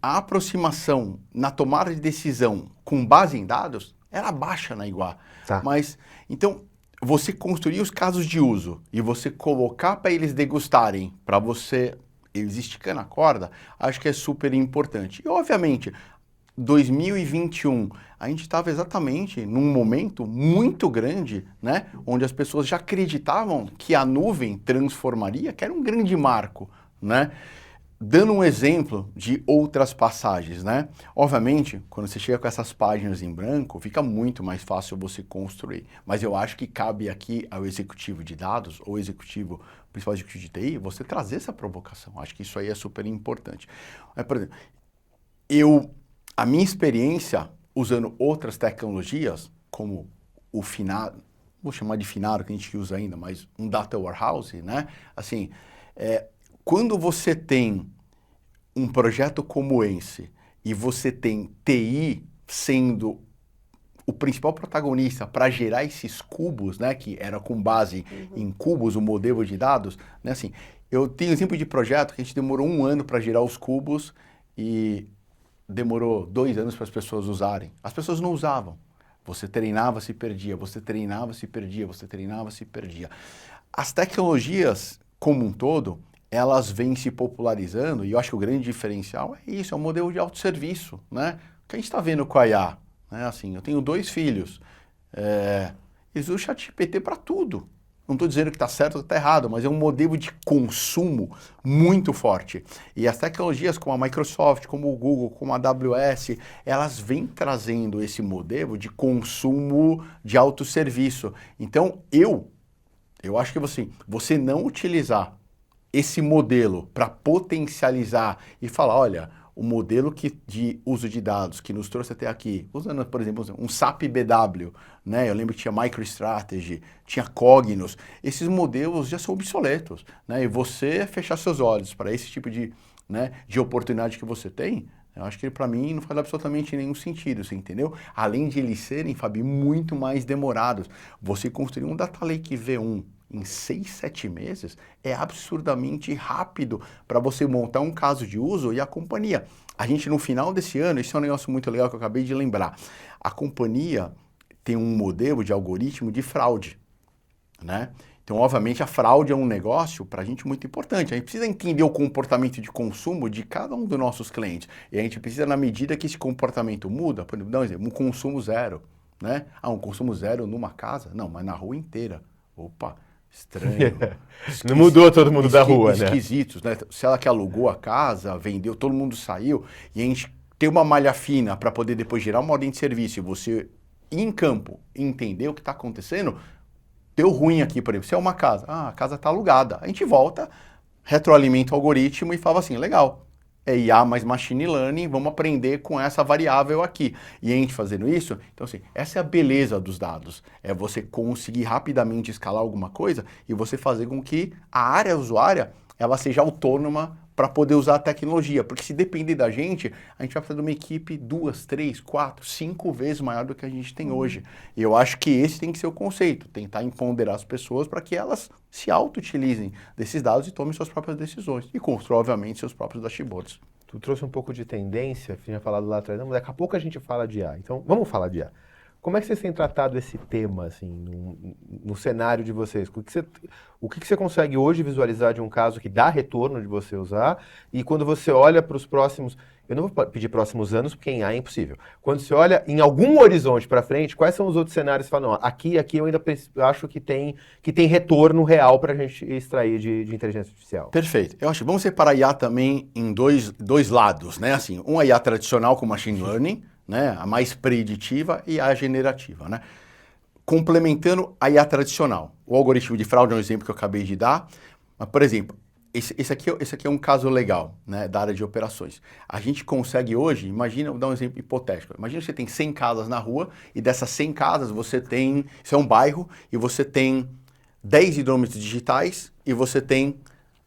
a aproximação na tomada de decisão com base em dados era baixa na Iguá. Tá. Mas, então, você construir os casos de uso e você colocar para eles degustarem, para eles esticando a corda, acho que é super importante. E, obviamente, 2021, a gente estava exatamente num momento muito grande, né, onde as pessoas já acreditavam que a nuvem transformaria, que era um grande marco, né? Dando um exemplo de outras passagens, né? Obviamente, quando você chega com essas páginas em branco, fica muito mais fácil você construir. Mas eu acho que cabe aqui ao executivo de dados, ou principal executivo de TI, você trazer essa provocação. Acho que isso aí é super importante. Por exemplo, a minha experiência usando outras tecnologias, como o Finaro, vou chamar de Finaro, que a gente usa ainda, mas um Data Warehouse, né? Assim, quando você tem um projeto como esse e você tem TI sendo o principal protagonista para gerar esses cubos, né, que era com base em cubos, o modelo de dados, né, assim, eu tenho exemplo de projeto que a gente demorou 1 ano para gerar os cubos e demorou 2 anos para as pessoas usarem. As pessoas não usavam. Você treinava, se perdia, você treinava, se perdia, você treinava, se perdia. As tecnologias, como um todo, elas vêm se popularizando e eu acho que o grande diferencial é isso, é um modelo de autosserviço, né? O que a gente está vendo com a IA, né? Assim, eu tenho 2 filhos, eles usam o ChatGPT para tudo. Não estou dizendo que está certo ou está errado, mas é um modelo de consumo muito forte. E as tecnologias como a Microsoft, como o Google, como a AWS, elas vêm trazendo esse modelo de consumo de autosserviço. Então, eu acho que você não utilizar esse modelo para potencializar e falar, olha, o modelo de uso de dados que nos trouxe até aqui, usando, por exemplo, um SAP BW, né? Eu lembro que tinha MicroStrategy, tinha Cognos, esses modelos já são obsoletos, né? E você fechar seus olhos para esse tipo de, né, de oportunidade que você tem, eu acho que para mim não faz absolutamente nenhum sentido, você entendeu? Além de eles serem, Fabi, muito mais demorados. Você construir um Data Lake V1 em 6, 7 meses é absurdamente rápido para você montar um caso de uso e a companhia. A gente no final desse ano, isso é um negócio muito legal que eu acabei de lembrar, a companhia tem um modelo de algoritmo de fraude, né? Então, obviamente, a fraude é um negócio para a gente muito importante. A gente precisa entender o comportamento de consumo de cada um dos nossos clientes. E a gente precisa, na medida que esse comportamento muda, por exemplo, dar um exemplo, um consumo zero, né? Ah, um consumo zero numa casa? Não, mas na rua inteira. Opa, estranho. Não mudou todo mundo da rua, né? Esquisitos, né? Se ela que alugou a casa, vendeu, todo mundo saiu, e a gente tem uma malha fina para poder depois gerar uma ordem de serviço e você ir em campo entender o que está acontecendo, deu ruim aqui, por exemplo, se é uma casa, a casa está alugada, a gente volta, retroalimenta o algoritmo e fala assim, legal, é IA mais machine learning, vamos aprender com essa variável aqui. E a gente fazendo isso, então assim, essa é a beleza dos dados, é você conseguir rapidamente escalar alguma coisa e você fazer com que a área usuária, ela seja autônoma para poder usar a tecnologia, porque se depender da gente, a gente vai precisar de uma equipe 2, 3, 4, 5 vezes maior do que a gente tem hoje. E eu acho que esse tem que ser o conceito, tentar empoderar as pessoas para que elas se auto-utilizem desses dados e tomem suas próprias decisões. E construam, obviamente, seus próprios dashboards. Tu trouxe um pouco de tendência, tinha falado lá atrás, mas daqui a pouco a gente fala de IA. Então, vamos falar de IA. Como é que vocês têm tratado esse tema, assim, no cenário de vocês? O que você consegue hoje visualizar de um caso que dá retorno de você usar? E quando você olha para os próximos... Eu não vou pedir próximos anos, porque em A é impossível. Quando você olha em algum horizonte para frente, quais são os outros cenários que você fala, não, aqui eu ainda acho que tem retorno real para a gente extrair de inteligência artificial? Perfeito. Eu acho que vamos separar a IA também em dois lados, né? Assim, uma IA tradicional com machine learning, né? A mais preditiva e a generativa, né? Complementando a IA tradicional. O algoritmo de fraude é um exemplo que eu acabei de dar, mas, por exemplo, esse aqui é um caso legal, né, da área de operações. A gente consegue hoje, imagina, vou dar um exemplo hipotético, imagina que você tem 100 casas na rua e dessas 100 casas você tem, isso é um bairro, e você tem 10 hidrômetros digitais e você tem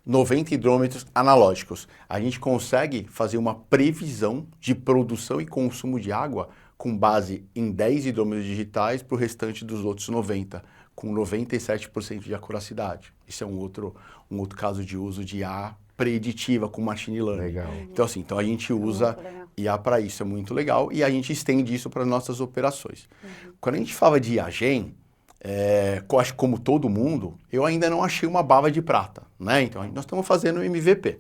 90 hidrômetros analógicos. A gente consegue fazer uma previsão de produção e consumo de água com base em 10 hidrômetros digitais para o restante dos outros 90, com 97% de acuracidade. Isso é um outro caso de uso de IA preditiva com machine learning. Legal. Então, assim, a gente usa IA para isso, é muito legal, e a gente estende isso para nossas operações. Quando a gente fala de IAGEN, eu acho que como todo mundo, eu ainda não achei uma bala de prata, né? Então, nós estamos fazendo MVP.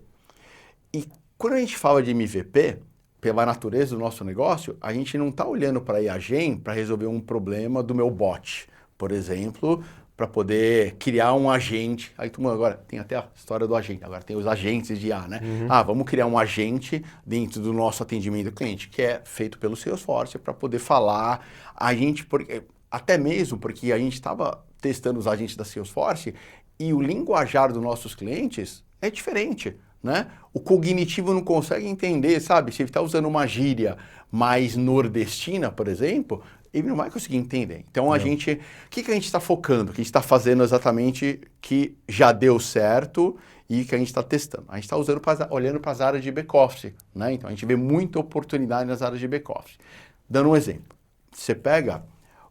E quando a gente fala de MVP, pela natureza do nosso negócio, a gente não está olhando para a IAGEN para resolver um problema do meu bot, por exemplo, para poder criar um agente. Aí todo mundo agora tem até a história do agente, agora tem os agentes de IA, né? Vamos criar um agente dentro do nosso atendimento do cliente, que é feito pelo Salesforce para poder falar. Até mesmo porque a gente estava testando os agentes da Salesforce e o linguajar dos nossos clientes é diferente, né? O cognitivo não consegue entender, sabe? Se ele está usando uma gíria mais nordestina, por exemplo, ele não vai conseguir entender. Então, o que a gente está focando? O que a gente está fazendo exatamente que já deu certo e que a gente está testando. A gente está olhando para as áreas de back-office, né? Então a gente vê muita oportunidade nas áreas de back-office. Dando um exemplo, você pega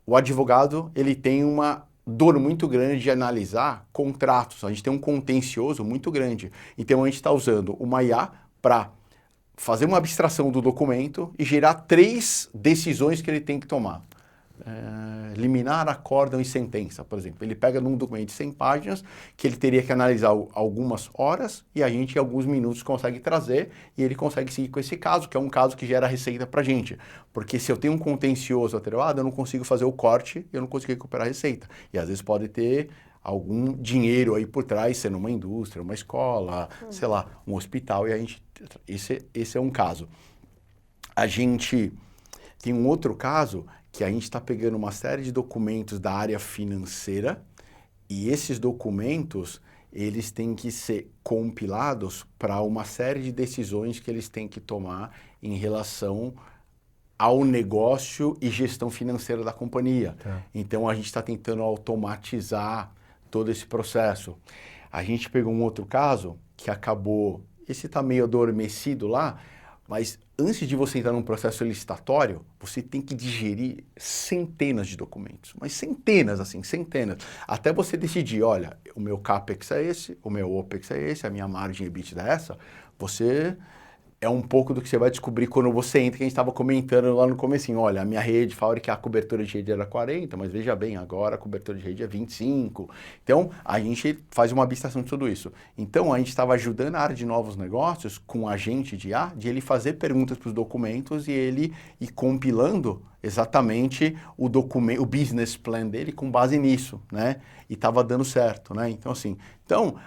o advogado, ele tem uma dor muito grande de analisar contratos, a gente tem um contencioso muito grande. Então a gente está usando uma IA para fazer uma abstração do documento e gerar 3 decisões que ele tem que tomar. Liminar, acórdão e sentença, por exemplo. Ele pega num documento de 100 páginas que ele teria que analisar algumas horas e a gente em alguns minutos consegue trazer e ele consegue seguir com esse caso, que é um caso que gera receita pra gente. Porque se eu tenho um contencioso atrelado, eu não consigo fazer o corte e eu não consigo recuperar a receita. E às vezes pode ter algum dinheiro aí por trás, sendo uma indústria, uma escola, sei lá, um hospital, e a gente... Esse é um caso. A gente tem um outro caso que a gente está pegando uma série de documentos da área financeira e esses documentos, eles têm que ser compilados para uma série de decisões que eles têm que tomar em relação ao negócio e gestão financeira da companhia. Tá. Então, a gente está tentando automatizar todo esse processo. A gente pegou um outro caso que acabou... Esse está meio adormecido lá, mas antes de você entrar num processo licitatório, você tem que digerir centenas de documentos. Mas centenas, assim, centenas. Até você decidir, olha, o meu CAPEX é esse, o meu OPEX é esse, a minha margem EBITDA é essa. Você... É um pouco do que você vai descobrir quando você entra, que a gente estava comentando lá no comecinho. Olha, a minha rede fala que a cobertura de rede era 40, mas veja bem, agora a cobertura de rede é 25. Então, a gente faz uma abstração de tudo isso. Então, a gente estava ajudando a área de novos negócios com um agente de IA, de ele fazer perguntas para os documentos e ele ir compilando exatamente o documento, o business plan dele com base nisso, né? E estava dando certo, né? Então, assim,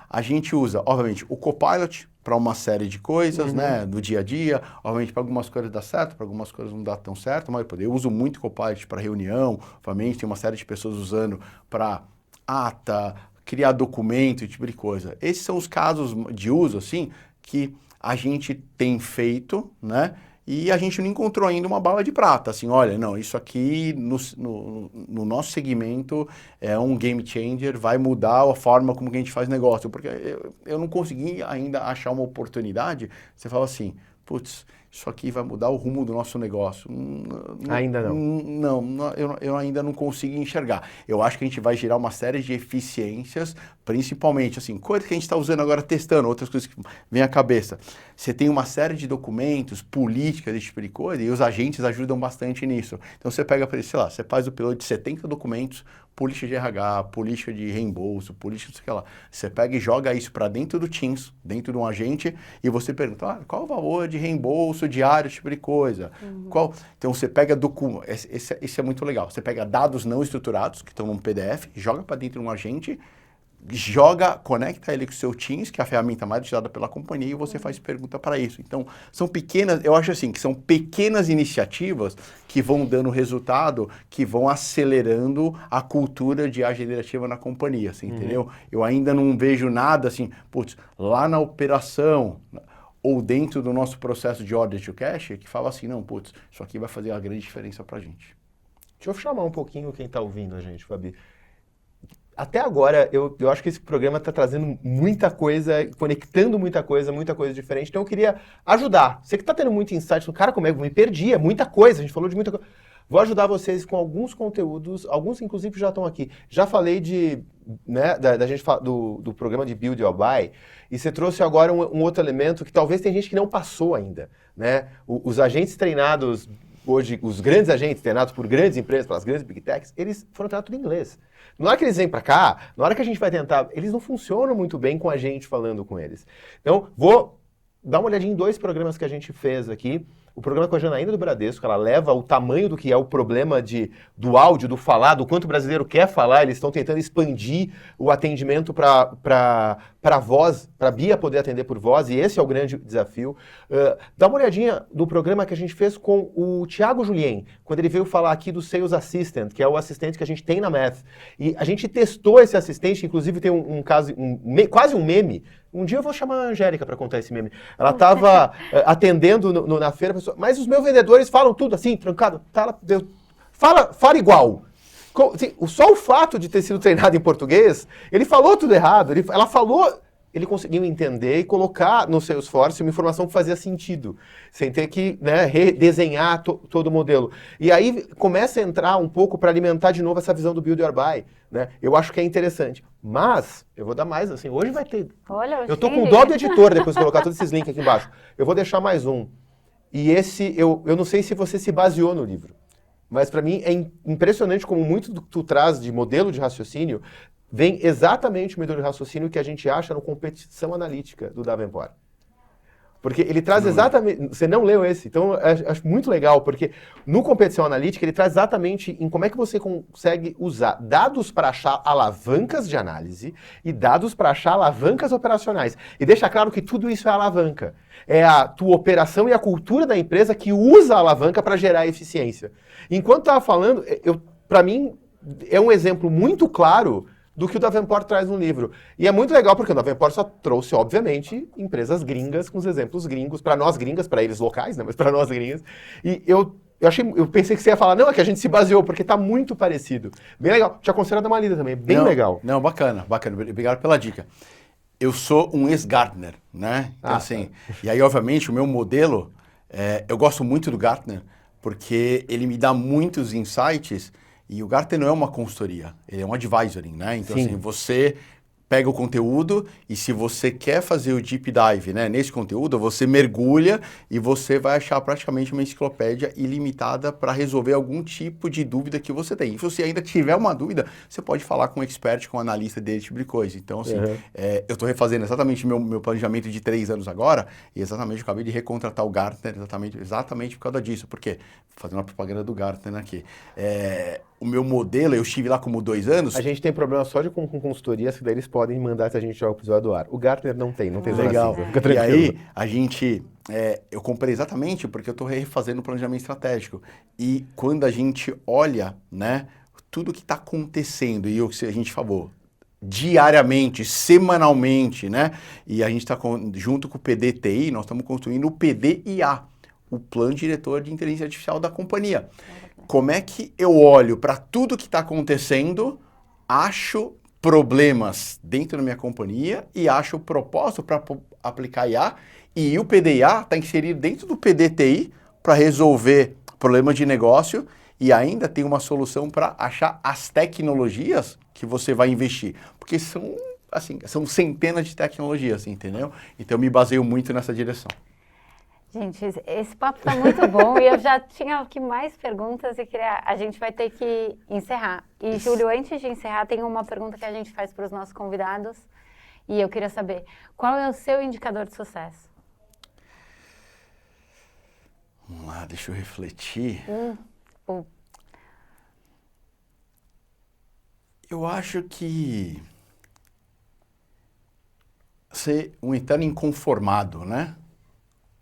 a gente usa, obviamente, o Copilot para uma série de coisas, né, do dia a dia. Obviamente, para algumas coisas dá certo, para algumas coisas não dá tão certo, mas eu uso muito Copilot para reunião, obviamente tem uma série de pessoas usando para ata, criar documento, esse tipo de coisa. Esses são os casos de uso, assim, que a gente tem feito, né, e a gente não encontrou ainda uma bala de prata, assim, olha, não, isso aqui no nosso segmento é um game changer, vai mudar a forma como que a gente faz negócio, porque eu não consegui ainda achar uma oportunidade, você fala assim, putz, isso aqui vai mudar o rumo do nosso negócio. Ainda não. Não, eu ainda não consigo enxergar. Eu acho que a gente vai gerar uma série de eficiências, principalmente, assim, coisas que a gente está usando agora, testando, outras coisas que vêm à cabeça. Você tem uma série de documentos, políticas, esse tipo de coisa, e os agentes ajudam bastante nisso. Então, você pega, sei lá, você faz o piloto de 70 documentos, política de RH, política de reembolso, política não sei o que lá. Você pega e joga isso para dentro do Teams, dentro de um agente, e você pergunta, qual o valor de reembolso diário, esse tipo de coisa. Então você pega documentos, esse é muito legal, você pega dados não estruturados, que estão num PDF, joga para dentro de um agente, conecta ele com o seu Teams, que é a ferramenta mais utilizada pela companhia, e você faz pergunta para isso. Então, são pequenas, eu acho assim, que são pequenas iniciativas que vão dando resultado, que vão acelerando a cultura de IA generativa na companhia, assim, entendeu? Eu ainda não vejo nada assim, putz, lá na operação, ou dentro do nosso processo de order to cash, que fala assim, não, putz, isso aqui vai fazer uma grande diferença pra gente. Deixa eu chamar um pouquinho quem está ouvindo a gente, Fabi. Até agora, eu acho que esse programa está trazendo muita coisa, conectando muita coisa diferente. Então eu queria ajudar. Você que está tendo muito insight, cara, como é que eu me perdi? É muita coisa, a gente falou de muita coisa. Vou ajudar vocês com alguns conteúdos, alguns inclusive já estão aqui. Já falei da gente do programa de Build or Buy, e você trouxe agora um outro elemento que talvez tem gente que não passou ainda, né? Os agentes treinados hoje, os grandes agentes treinados por grandes empresas, pelas grandes Big Techs, eles foram treinados tudo em inglês. Na hora que eles vêm para cá, na hora que a gente vai tentar, eles não funcionam muito bem com a gente falando com eles. Então, vou dar uma olhadinha em 2 programas que a gente fez aqui. O programa com a Janaína do Bradesco, ela leva o tamanho do que é o problema do áudio, do falar, do quanto o brasileiro quer falar, eles estão tentando expandir o atendimento para voz, para a Bia poder atender por voz, e esse é o grande desafio. Dá uma olhadinha do programa que a gente fez com o Thiago Julien, quando ele veio falar aqui do Sales Assistant, que é o assistente que a gente tem na Math. E a gente testou esse assistente, inclusive tem um caso, quase um meme. Um dia eu vou chamar a Angélica para contar esse meme. Ela estava atendendo na feira, mas os meus vendedores falam tudo assim, trancado. Fala igual. Só o fato de ter sido treinado em português, ele falou tudo errado. Ela falou ele conseguiu entender e colocar no Salesforce uma informação que fazia sentido, sem ter que, né, redesenhar todo o modelo. E aí começa a entrar um pouco para alimentar de novo essa visão do Build or Buy, né? Eu acho que é interessante. Mas, eu vou dar mais, assim, hoje vai ter... Olha, eu tô com dó do editor depois de colocar todos esses links aqui embaixo. Eu vou deixar mais um. E esse, eu não sei se você se baseou no livro, mas para mim é impressionante como muito do que tu traz de modelo de raciocínio vem exatamente o modelo de raciocínio que a gente acha no Competição Analítica do Davenport. Porque ele traz exatamente... Você não leu esse? Então, eu acho muito legal, porque no Competição Analítica ele traz exatamente em como é que você consegue usar dados para achar alavancas de análise e dados para achar alavancas operacionais. E deixa claro que tudo isso é alavanca. É a tua operação e a cultura da empresa que usa a alavanca para gerar eficiência. Enquanto estava falando, para mim, é um exemplo muito claro do que o Davenport traz no livro. E é muito legal porque o Davenport só trouxe, obviamente, empresas gringas com os exemplos gringos, para nós gringas, para eles locais, né, mas para nós gringas. E eu pensei que você ia falar, não, é que a gente se baseou, porque tá muito parecido. Bem legal. Te aconselho a dar uma lida também, bem legal. Não, bacana. Obrigado pela dica. Eu sou um ex-Gartner, né? Então, assim, e aí, obviamente, o meu modelo, eu gosto muito do Gartner, porque ele me dá muitos insights. E o Gartner não é uma consultoria, ele é um advisory, né? Então, assim, você pega o conteúdo e se você quer fazer o deep dive, né, nesse conteúdo, você mergulha e você vai achar praticamente uma enciclopédia ilimitada para resolver algum tipo de dúvida que você tem. E se você ainda tiver uma dúvida, você pode falar com um expert, com um analista desse tipo de coisa. Então, assim, eu estou refazendo exatamente meu planejamento de 3 anos agora e exatamente eu acabei de recontratar o Gartner exatamente por causa disso. Por quê? Fazendo uma propaganda do Gartner aqui. O meu modelo, eu estive lá como 2 anos. A gente tem problema só com consultorias, que daí eles podem mandar se a gente joga o episódio do ar. O Gartner não tem Legal. Fica tranquilo. E aí, a gente... eu comprei exatamente porque eu estou refazendo o planejamento estratégico. E quando a gente olha, né, tudo que está acontecendo, e a gente falou diariamente, semanalmente, né, e a gente está junto com o PDTI, nós estamos construindo o PDIA, o Plano Diretor de Inteligência Artificial da companhia. Como é que eu olho para tudo que está acontecendo, acho problemas dentro da minha companhia e acho o propósito para aplicar IA, e o PDIA está inserido dentro do PDTI para resolver problemas de negócio e ainda tem uma solução para achar as tecnologias que você vai investir. Porque são centenas de tecnologias, entendeu? Então eu me baseio muito nessa direção. Gente, esse papo está muito bom e eu já tinha aqui mais perguntas e a gente vai ter que encerrar. E, Júlio, antes de encerrar, tem uma pergunta que a gente faz para os nossos convidados e eu queria saber, qual é o seu indicador de sucesso? Vamos lá, deixa eu refletir. Eu acho que ser um eterno inconformado, né?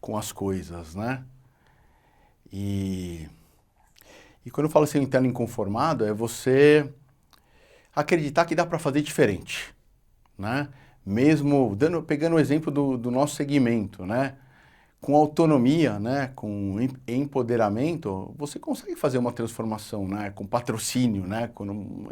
Com as coisas, né? E quando eu falo ser um interno inconformado, é você acreditar que dá para fazer diferente, né? Mesmo pegando o exemplo do nosso segmento, né? Com autonomia, né? Com empoderamento, você consegue fazer uma transformação, né? Com patrocínio, né?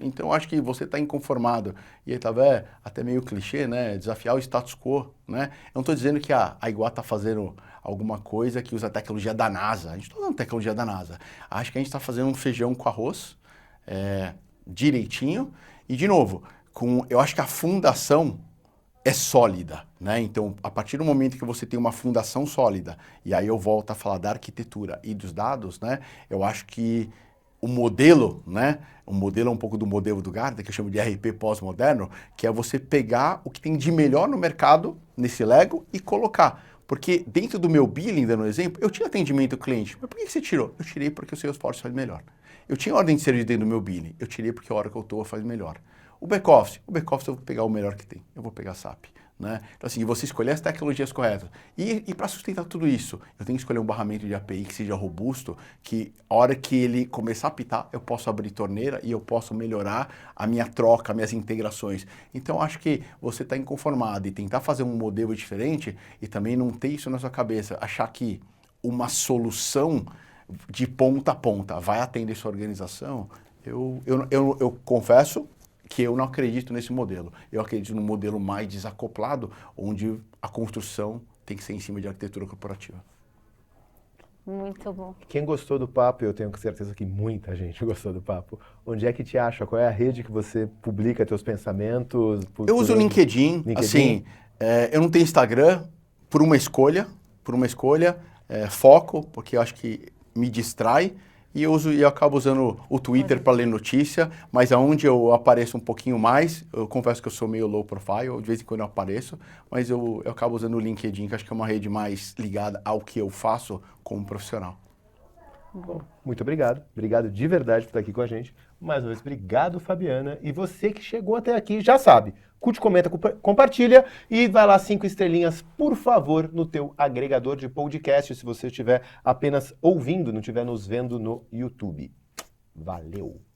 Então, eu acho que você está inconformado. E aí, tá vendo? Até meio clichê, né? Desafiar o status quo, né? Eu não estou dizendo que a Iguá está fazendo alguma coisa que usa a tecnologia da NASA. A gente não está usando tecnologia da NASA. Acho que a gente está fazendo um feijão com arroz direitinho. E, de novo, eu acho que a fundação é sólida, né? Então, a partir do momento que você tem uma fundação sólida, e aí eu volto a falar da arquitetura e dos dados, né? Eu acho que o modelo, né? O modelo é um pouco do modelo do Gartner, que eu chamo de RP pós-moderno, que é você pegar o que tem de melhor no mercado, nesse Lego, e colocar. Porque dentro do meu billing, dando um exemplo, eu tinha atendimento ao cliente. Mas por que você tirou? Eu tirei porque o Salesforce faz melhor. Eu tinha ordem de serviço dentro do meu billing. Eu tirei porque a Oracle Toa faz melhor. O back-office eu vou pegar o melhor que tem. Eu vou pegar SAP. Né? Então, assim, você escolher as tecnologias corretas. E para sustentar tudo isso, eu tenho que escolher um barramento de API que seja robusto, que a hora que ele começar a apitar, eu posso abrir torneira e eu posso melhorar a minha troca, minhas integrações. Então, acho que você está inconformado e tentar fazer um modelo diferente e também não ter isso na sua cabeça, achar que uma solução de ponta a ponta vai atender sua organização, eu confesso que eu não acredito nesse modelo. Eu acredito num modelo mais desacoplado, onde a construção tem que ser em cima de arquitetura corporativa. Muito bom. Quem gostou do papo, eu tenho certeza que muita gente gostou do papo, onde é que te acha? Qual é a rede que você publica teus pensamentos? Eu uso o LinkedIn, assim, eu não tenho Instagram por uma escolha, foco, porque eu acho que me distrai, e eu acabo usando o Twitter para ler notícia, mas aonde eu apareço um pouquinho mais, eu confesso que eu sou meio low profile, de vez em quando eu apareço, mas eu acabo usando o LinkedIn, que acho que é uma rede mais ligada ao que eu faço como profissional. Bom, muito obrigado. Obrigado de verdade por estar aqui com a gente. Mais uma vez, obrigado, Fabiana. E você que chegou até aqui, já sabe, curte, comenta, compartilha e vai lá 5 estrelinhas, por favor, no teu agregador de podcast, se você estiver apenas ouvindo, não estiver nos vendo no YouTube. Valeu!